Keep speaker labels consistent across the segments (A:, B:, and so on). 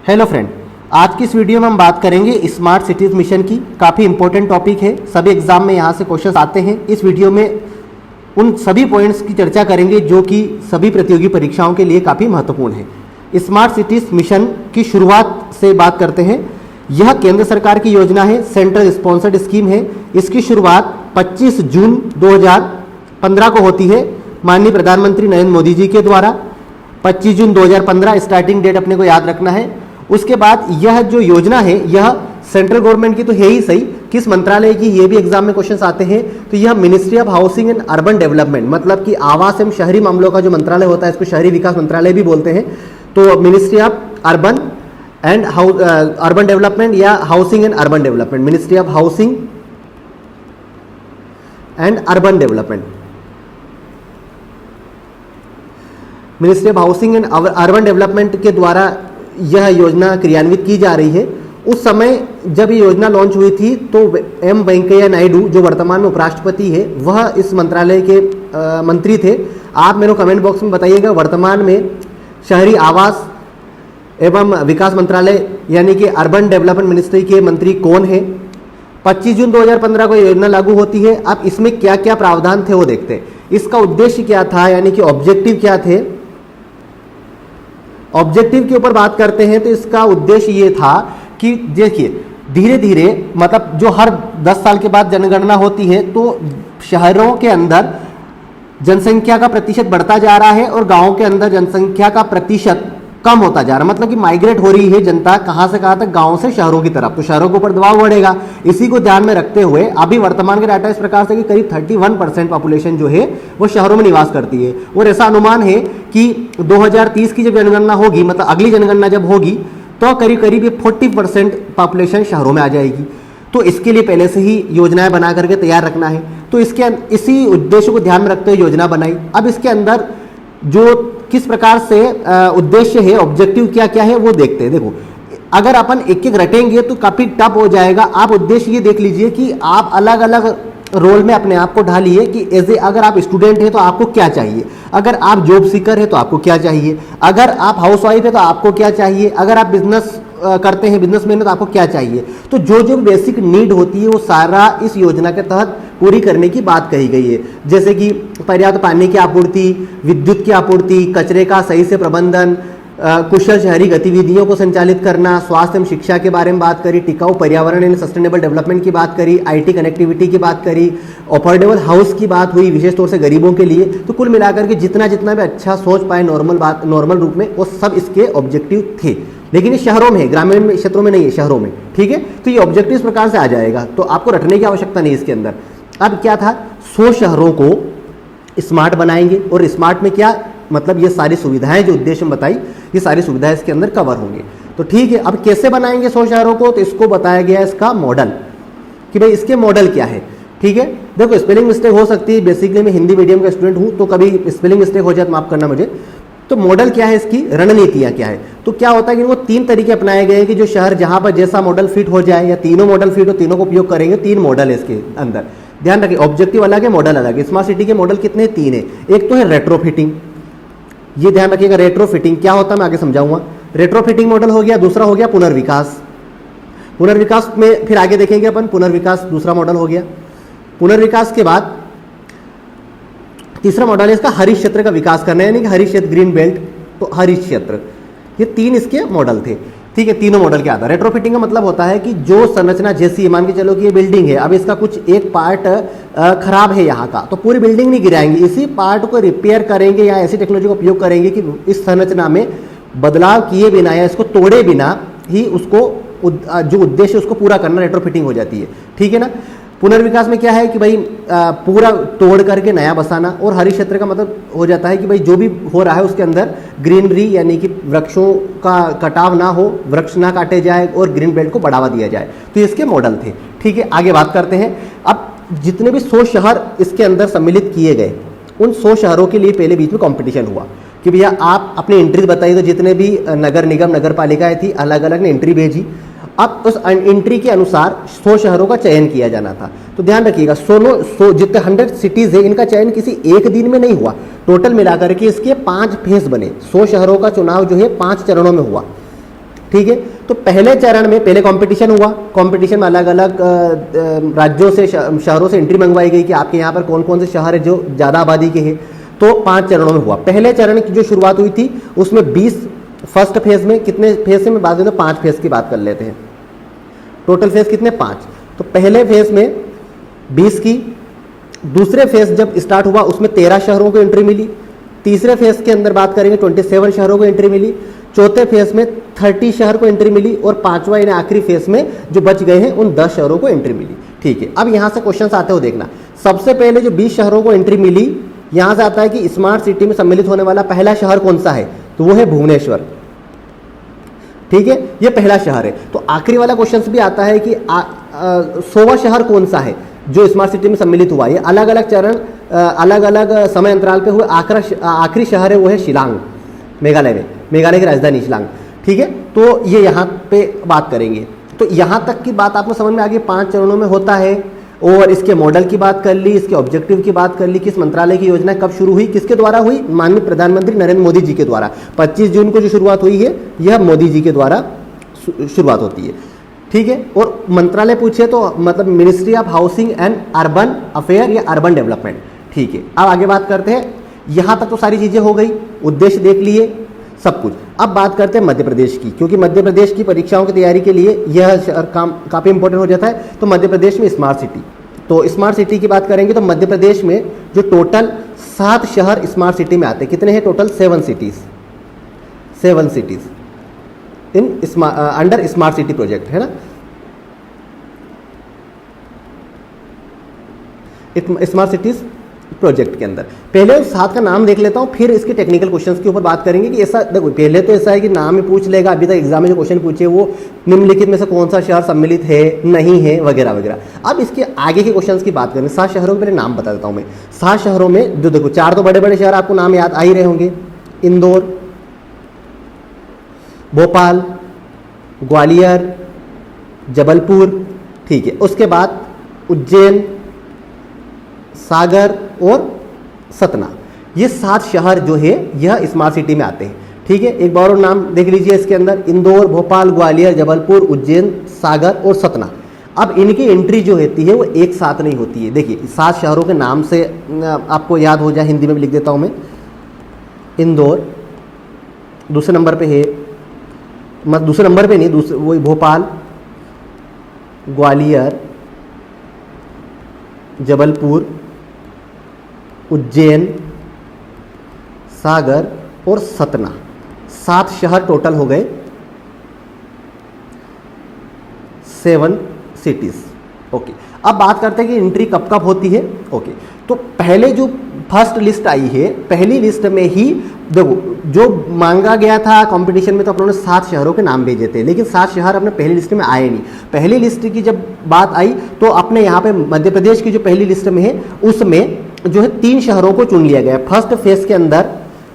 A: Hello friend, आज की इस वीडियो में हम बात करेंगे स्मार्ट सिटीज़ मिशन की। काफ़ी इंपॉर्टेंट टॉपिक है, सभी एग्जाम में यहाँ से क्वेश्चंस आते हैं। इस वीडियो में उन सभी पॉइंट्स की चर्चा करेंगे जो कि सभी प्रतियोगी परीक्षाओं के लिए काफ़ी महत्वपूर्ण है। स्मार्ट सिटीज़ मिशन की शुरुआत से बात करते हैं। यह केंद्र सरकार की योजना है, सेंट्रल स्पॉन्सर्ड स्कीम है। इसकी शुरुआत 25 जून 2015 को होती है माननीय प्रधानमंत्री नरेंद्र मोदी जी के द्वारा। 25 जून 2015 स्टार्टिंग डेट अपने को याद रखना है। उसके बाद यह जो योजना है यह सेंट्रल गवर्नमेंट की तो है ही सही, किस मंत्रालय की, ये भी एग्जाम में क्वेश्चंस आते हैं। तो यह ministry of housing and urban development, मतलब कि आवास एवं शहरी मामलों का जो मंत्रालय होता है इसको शहरी विकास मंत्रालय भी बोलते हैं। तो ministry of urban and urban development या housing and urban development, ministry of housing and urban development, ministry of housing and urban development के द्वारा यह योजना क्रियान्वित की जा रही है। उस समय जब ये योजना लॉन्च हुई थी तो एम वेंकैया नायडू जो वर्तमान में उपराष्ट्रपति है वह इस मंत्रालय के मंत्री थे। आप मेरे को कमेंट बॉक्स में बताइएगा वर्तमान में शहरी आवास एवं विकास मंत्रालय यानी कि अर्बन डेवलपमेंट मिनिस्ट्री के मंत्री कौन है। 25 जून 2015 को योजना लागू होती है। अब इसमें क्या क्या प्रावधान थे वो देखते हैं। इसका उद्देश्य क्या था, यानी कि ऑब्जेक्टिव क्या थे। ऑब्जेक्टिव के ऊपर बात करते हैं तो इसका उद्देश्य ये था कि देखिए धीरे धीरे, मतलब जो हर 10 साल के बाद जनगणना होती है तो शहरों के अंदर जनसंख्या का प्रतिशत बढ़ता जा रहा है और गांवों के अंदर जनसंख्या का प्रतिशत कम होता जा रहा है। मतलब कि माइग्रेट हो रही है जनता कहां से कहां तक, गांव से शहरों की तरफ। तो शहरों के ऊपर दबाव बढ़ेगा। इसी को ध्यान में रखते हुए अभी वर्तमान के डाटा इस प्रकार से कि करीब 31% पॉपुलेशन जो है वो शहरों में निवास करती है। और ऐसा अनुमान है कि 2030 की जब जनगणना होगी, मतलब अगली जनगणना जब होगी तो करीब करीब ये 40% पॉपुलेशन शहरों में आ जाएगी। तो इसके लिए पहले से ही योजनाएं बना करके तैयार रखना है। तो इसी उद्देश्य को ध्यान में रखते हुए योजना बनाई। अब इसके अंदर जो किस प्रकार से उद्देश्य है, ऑब्जेक्टिव क्या क्या है वो देखते हैं। देखो अगर अपन एक एक रटेंगे तो काफी टफ हो जाएगा। आप उद्देश्य ये देख लीजिए कि आप अलग अलग रोल में अपने आप को ढालिए कि एज ए, अगर आप स्टूडेंट हैं तो आपको क्या चाहिए, अगर आप जॉब सीकर है तो आपको क्या चाहिए, अगर आप हाउसवाइफ है तो आपको क्या चाहिए, अगर आप बिजनेस करते हैं, बिजनेसमैन है तो आपको क्या चाहिए। तो जो जो बेसिक नीड होती है वो सारा इस योजना के तहत पूरी करने की बात कही गई है। जैसे कि पर्याप्त पानी की आपूर्ति, विद्युत की आपूर्ति, कचरे का सही से प्रबंधन, कुशल शहरी गतिविधियों को संचालित करना, स्वास्थ्य एवं शिक्षा के बारे में बात करी, टिकाऊ पर्यावरण यानी सस्टेनेबल डेवलपमेंट की बात करी, आईटी कनेक्टिविटी की बात करी, अफोर्डेबल हाउस की बात हुई विशेष तौर से गरीबों के लिए। तो कुल मिलाकर के जितना जितना भी अच्छा सोच पाए नॉर्मल रूप में वो सब इसके ऑब्जेक्टिव थे। लेकिन ये शहरों में है, ग्रामीण क्षेत्रों में नहीं है, शहरों में। ठीक है, तो ये ऑब्जेक्टिव इस प्रकार से आ जाएगा, तो आपको रटने की आवश्यकता नहीं इसके अंदर। अब क्या था, 100 शहरों को स्मार्ट बनाएंगे। और स्मार्ट में क्या मतलब, ये सारी सुविधाएं जो उद्देश्य में बताई ये सारी सुविधाएं इसके अंदर कवर होंगे। तो ठीक है, अब कैसे बनाएंगे 100 शहरों को, तो इसको बताया गया है इसका मॉडल कि भाई इसके मॉडल क्या है। ठीक है, देखो स्पेलिंग मिस्टेक हो सकती है, बेसिकली मैं हिंदी मीडियम का स्टूडेंट हूं तो कभी स्पेलिंग मिस्टेक हो जाए तो माफ करना मुझे। तो मॉडल क्या है, इसकी रणनीतियां क्या है। तो क्या होता है कि वो 3 तरीके अपनाए गए हैं कि जो शहर जहां पर जैसा मॉडल फिट हो जाए या तीनों मॉडल फिट हो, तीनों को उपयोग करेंगे। 3 मॉडल है इसके अंदर, ध्यान रखिए। ऑब्जेक्टिव अलग है, मॉडल अलग है। स्मार्ट सिटी के मॉडल कितने, 3 है। एक तो है रेट्रोफिटिंग, ये ध्यान रखिएगा। रेट्रोफिटिंग क्या होता है मैं आगे समझाऊंगा। रेट्रोफिटिंग मॉडल हो गया। दूसरा हो गया पुनर्विकास। पुनर्विकास में फिर आगे देखेंगे अपन, पुनर्विकास दूसरा मॉडल हो गया। पुनर्विकास के बाद तीसरा मॉडल है इसका हरित क्षेत्र का विकास करना, यानी कि हरित क्षेत्र, ग्रीन बेल्ट, तो हरित क्षेत्र। ये 3 इसके मॉडल थे। ठीक है, तीनों मॉडल क्या आता है। रेट्रोफिटिंग का मतलब होता है कि जो संरचना जैसी, मान के चलो कि ये बिल्डिंग है, अब इसका कुछ एक पार्ट खराब है यहाँ का, तो पूरी बिल्डिंग नहीं गिराएंगे, इसी पार्ट को रिपेयर करेंगे या ऐसी टेक्नोलॉजी का उपयोग करेंगे कि इस संरचना में बदलाव किए बिना या इसको तोड़े बिना ही उसको जो उद्देश्य उसको पूरा करना, रेट्रोफिटिंग हो जाती है। ठीक है ना। पुनर्विकास में क्या है कि भाई पूरा तोड़ करके नया बसाना। और हरित क्षेत्र का मतलब हो जाता है कि भाई जो भी हो रहा है उसके अंदर ग्रीनरी, यानी कि वृक्षों का कटाव ना हो, वृक्ष ना काटे जाए और ग्रीन बेल्ट को बढ़ावा दिया जाए। तो इसके मॉडल थे। ठीक है, आगे बात करते हैं। अब जितने भी 100 शहर इसके अंदर सम्मिलित किए गए, उन 100 शहरों के लिए पहले बीच में कॉम्पिटिशन हुआ कि भैया आप अपनी एंट्रीज बताइए। तो जितने भी नगर निगम, नगर पालिकाएं थी, अलग अलग ने एंट्री भेजी। अब उस एंट्री के अनुसार 100 शहरों का चयन किया जाना था। तो ध्यान रखिएगा, 100 जितने 100 सिटीज है इनका चयन किसी एक दिन में नहीं हुआ। टोटल मिलाकर के इसके 5 फेज बने। 100 शहरों का चुनाव जो है 5 चरणों में हुआ। ठीक है। तो पहले चरण में पहले कंपटीशन हुआ, कंपटीशन में अलग अलग राज्यों से शहरों से एंट्री मंगवाई गई कि आपके यहाँ पर कौन कौन से शहर है जो ज़्यादा आबादी के हैं। तो 5 चरणों में हुआ। पहले चरण की जो शुरुआत हुई थी उसमें 20 फर्स्ट फेज में, कितने फेज में बात करें तो 5 फेज की बात कर लेते हैं। टोटल फेज कितने 5। तो पहले फेज में 20 की, दूसरे फेज जब स्टार्ट हुआ उसमें 13 शहरों को एंट्री मिली, तीसरे फेज के अंदर बात करेंगे 27 शहरों को एंट्री मिली, चौथे फेज में 30 शहर को एंट्री मिली और पांचवा यानी आखिरी फेज में जो बच गए हैं उन 10 शहरों को एंट्री मिली। ठीक है, अब यहां से क्वेश्चन आते हो देखना। सबसे पहले जो 20 शहरों को एंट्री मिली, यहां से आता है कि स्मार्ट सिटी में सम्मिलित होने वाला पहला शहर कौन सा है, तो वो है भुवनेश्वर। ठीक है, ये पहला शहर है। तो आखिरी वाला क्वेश्चन भी आता है कि 100वां शहर कौन सा है जो स्मार्ट सिटी में सम्मिलित हुआ। ये अलग अलग चरण अलग अलग समय अंतराल पे हुए। आखिरी शहर है वो है शिलांग, मेघालय में, मेघालय की राजधानी शिलांग। ठीक है, तो ये यहाँ पे बात करेंगे। तो यहाँ तक की बात आपको समझ में आ गई, 5 चरणों में होता है। और इसके मॉडल की बात कर ली, इसके ऑब्जेक्टिव की बात कर ली, किस मंत्रालय की योजना कब शुरू हुई, किसके द्वारा हुई, माननीय प्रधानमंत्री नरेंद्र मोदी जी के द्वारा। 25 जून को जो शुरुआत हुई है यह मोदी जी के द्वारा शुरुआत होती है। ठीक है, और मंत्रालय पूछे तो मतलब ministry of housing and urban affair या अर्बन डेवलपमेंट। ठीक है, अब आगे बात करते हैं। यहां तक तो सारी चीजें हो गई, उद्देश्य देख लिए, सब कुछ। अब बात करते हैं मध्य प्रदेश की, क्योंकि मध्य प्रदेश की परीक्षाओं की तैयारी के लिए यह काम काफ़ी इंपॉर्टेंट हो जाता है। तो मध्य प्रदेश में स्मार्ट सिटी, तो स्मार्ट सिटी की बात करेंगे तो मध्य प्रदेश में जो टोटल 7 शहर स्मार्ट सिटी में आते हैं, कितने हैं total, 7 cities in under smart city project, है ना। स्मार्ट सिटीज प्रोजेक्ट के अंदर पहले उस 7 का नाम देख लेता हूं, फिर इसके टेक्निकल क्वेश्चंस के ऊपर बात करेंगे कि ऐसा देखो, पहले तो ऐसा है कि नाम ही पूछ लेगा। अभी तक एग्जाम में जो क्वेश्चन पूछे वो निम्नलिखित में से कौन सा शहर सम्मिलित है, नहीं है, वगैरह वगैरह। अब इसके आगे के क्वेश्चंस की बात करें। 7 शहरों के पहले नाम बता देता हूं मैं। 7 शहरों में जो देखो, 4 तो बड़े बड़े शहर आपको नाम याद आ ही रहे होंगे, इंदौर, भोपाल, ग्वालियर, जबलपुर। ठीक है, उसके बाद उज्जैन, सागर और सतना। ये 7 शहर जो है यह स्मार्ट सिटी में आते हैं। ठीक है, एक बार और नाम देख लीजिए इसके अंदर, इंदौर, भोपाल, ग्वालियर, जबलपुर, उज्जैन, सागर और सतना। अब इनकी एंट्री जो होती है वो एक साथ नहीं होती है। देखिए 7 शहरों के नाम से आपको याद हो जाए, हिंदी में भी लिख देता हूं मैं। इंदौर दूसरे नंबर पे है, मतलब दूसरे नंबर पे नहीं, दूसरे वही भोपाल, ग्वालियर, जबलपुर, उज्जैन, सागर और सतना। 7 शहर टोटल हो गए, 7 सिटीज। ओके, अब बात करते हैं कि एंट्री कब कब होती है। ओके, तो पहले जो फर्स्ट लिस्ट आई है, पहली लिस्ट में ही देखो जो मांगा गया था कंपटीशन में, तो अपनों ने 7 शहरों के नाम भेजे थे, लेकिन 7 शहर अपने पहली लिस्ट में आए नहीं। पहली लिस्ट की जब बात आई तो अपने यहाँ पे मध्य प्रदेश की जो पहली लिस्ट में है उसमें जो है 3 शहरों को चुन लिया गया। फर्स्ट फेज के अंदर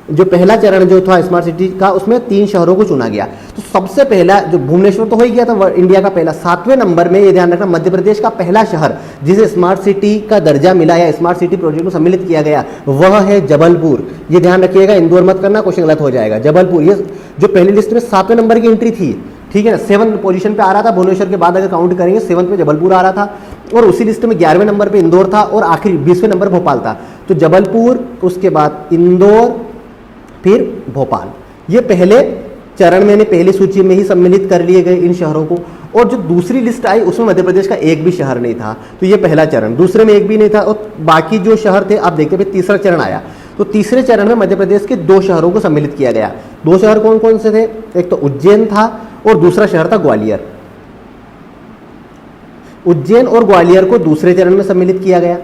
A: जो पहला चरण जो था स्मार्ट सिटी का, उसमें 3 शहरों को चुना गया। तो सबसे पहला जो भुवनेश्वर तो हो ही गया था इंडिया का पहला, 7वें नंबर में ये ध्यान रखना मध्य प्रदेश का पहला शहर जिसे स्मार्ट सिटी का दर्जा मिला या स्मार्ट सिटी प्रोजेक्ट में सम्मिलित किया गया वह है जबलपुर। ये ध्यान रखिएगा, इंदौर मत करना, क्वेश्चन गलत हो जाएगा। जबलपुर ये जो पहली लिस्ट में 7वें नंबर की एंट्री थी, ठीक है ना, 7 पोजीशन पे आ रहा था। भुवनेश्वर के बाद अगर काउंट करेंगे 7 पे जबलपुर आ रहा था, और उसी लिस्ट में 11वें नंबर पे इंदौर था, और आखिरी 20वें नंबर भोपाल था। तो जबलपुर, उसके बाद इंदौर, फिर भोपाल। ये पहले चरण में पहली सूची में ही सम्मिलित कर लिए गए इन शहरों को। और जो दूसरी लिस्ट आई उसमें मध्य प्रदेश का एक भी शहर नहीं था, तो ये पहला चरण। दूसरे में एक भी नहीं था, और बाकी जो शहर थे आप देखते हैं तीसरा चरण आया। तो तीसरे चरण में मध्य प्रदेश के 2 शहरों को सम्मिलित किया गया। 2 शहर कौन कौन से थे, एक तो उज्जैन था और दूसरा शहर था ग्वालियर। उज्जैन और ग्वालियर को दूसरे चरण में सम्मिलित किया गया।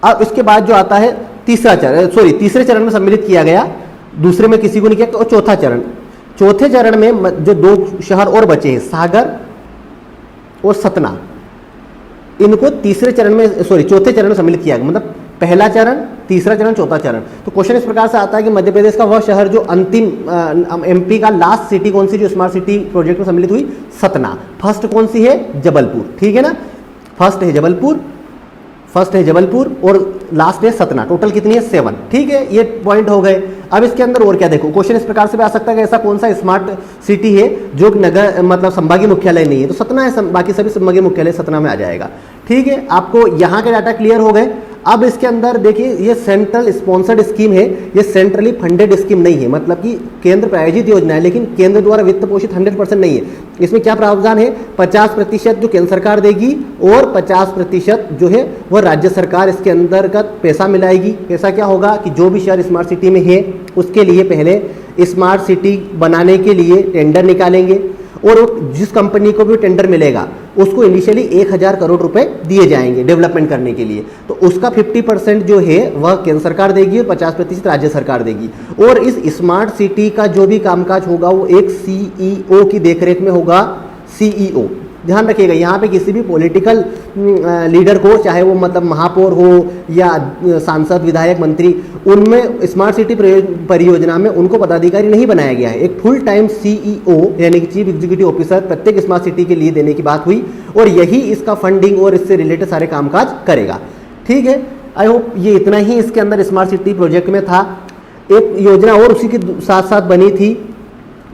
A: अब इसके बाद जो आता है तीसरे चरण में सम्मिलित किया गया, दूसरे में किसी को नहीं किया। और चौथे चरण में जो 2 शहर और बचे हैं, सागर और सतना, इनको चौथे चरण में सम्मिलित किया गया। मतलब पहला चरण, तीसरा चरण, चौथा चरण। तो क्वेश्चन इस प्रकार से आता है कि मध्य प्रदेश का वह शहर जो अंतिम एमपी का लास्ट सिटी कौन सी जो स्मार्ट सिटी प्रोजेक्ट में सम्मिलित हुई, सतना। फर्स्ट कौन सी है, जबलपुर। ठीक है ना, फर्स्ट है जबलपुर और लास्ट है सतना। टोटल कितनी है, 7। ठीक है, ये पॉइंट हो गए। अब इसके अंदर और क्या देखो, क्वेश्चन इस प्रकार से भी आ सकता है कि ऐसा कौन सा स्मार्ट सिटी है जो नगर मतलब संभागीय मुख्यालय नहीं है, तो सतना है, बाकी सभी संभागीय मुख्यालय सतना में आ जाएगा। ठीक है, आपको यहाँ के डाटा क्लियर हो गए। अब इसके अंदर देखिए, ये सेंट्रल स्पॉन्सर्ड स्कीम है, ये सेंट्रली फंडेड स्कीम नहीं है, मतलब कि केंद्र प्रायोजित योजना है, लेकिन केंद्र द्वारा वित्त पोषित 100% नहीं है। इसमें क्या प्रावधान है, 50% जो केंद्र सरकार देगी और 50% जो है वो राज्य सरकार इसके अंतर्गत पैसा मिलाएगी। पैसा क्या होगा कि जो भी शहर स्मार्ट सिटी में है उसके लिए पहले स्मार्ट सिटी बनाने के लिए टेंडर निकालेंगे, और जिस कंपनी को भी टेंडर मिलेगा उसको इनिशियली 1000 करोड़ रुपए दिए जाएंगे डेवलपमेंट करने के लिए। तो उसका 50% जो है वह केंद्र सरकार देगी और 50% राज्य सरकार देगी। और इस स्मार्ट सिटी का जो भी कामकाज होगा वो एक CEO की देखरेख में होगा। CEO ध्यान रखिएगा, यहाँ पे किसी भी पॉलिटिकल लीडर को, चाहे वो मतलब महापौर हो या सांसद, विधायक, मंत्री, उनमें स्मार्ट सिटी परियोजना में उनको पदाधिकारी नहीं बनाया गया है। एक फुल टाइम CEO यानी कि चीफ एग्जीक्यूटिव ऑफिसर प्रत्येक स्मार्ट सिटी के लिए देने की बात हुई, और यही इसका फंडिंग और इससे रिलेटेड सारे कामकाज करेगा। ठीक है, आई होप ये इतना ही इसके अंदर स्मार्ट सिटी प्रोजेक्ट में था। एक योजना और उसी के साथ साथ बनी थी,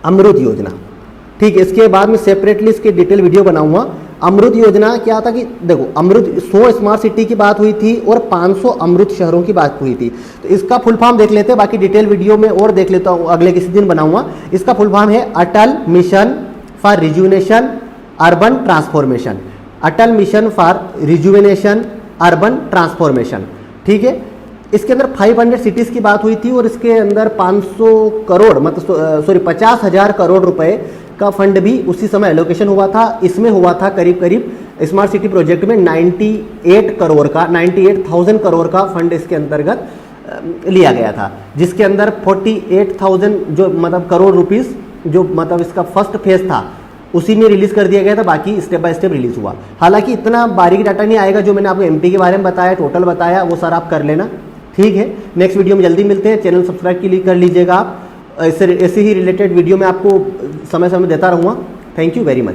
A: अमृत योजना। ठीक है, इसके बाद में सेपरेटली इसके डिटेल वीडियो बनाऊंगा। अमृत योजना क्या था कि देखो, अमृत 100 स्मार्ट सिटी की बात हुई थी और 500 अमृत शहरों की बात हुई थी। तो इसका फुल फॉर्म देख लेते हैं, बाकी डिटेल वीडियो में और देख लेता हूँ, अगले किसी दिन बनाऊंगा। इसका फुल फॉर्म है Atal mission for rejuvenation urban transformation. Atal mission for rejuvenation urban transformation. ठीक है, इसके अंदर 500 सिटीज़ की बात हुई थी और इसके अंदर 500 करोड़ मतलब 50,000 करोड़ रुपए का फंड भी उसी समय एलोकेशन हुआ था। इसमें हुआ था करीब करीब स्मार्ट सिटी प्रोजेक्ट में 98,000 करोड़ का फंड इसके अंतर्गत लिया गया था, जिसके अंदर 48,000 जो मतलब करोड़ रुपीस जो मतलब इसका फर्स्ट फेज था उसी में रिलीज कर दिया गया था, बाकी स्टेप बाय स्टेप रिलीज हुआ। हालांकि इतना बारीक डाटा नहीं आएगा, जो मैंने आपको MP के बारे में बताया, टोटल बताया, वो सर आप कर लेना। ठीक है, नेक्स्ट वीडियो में जल्दी मिलते हैं। चैनल सब्सक्राइब के लिए कर लीजिएगा आप, ऐसे ही रिलेटेड वीडियो मैं आपको समय समय देता रहूँगा। Thank you very much.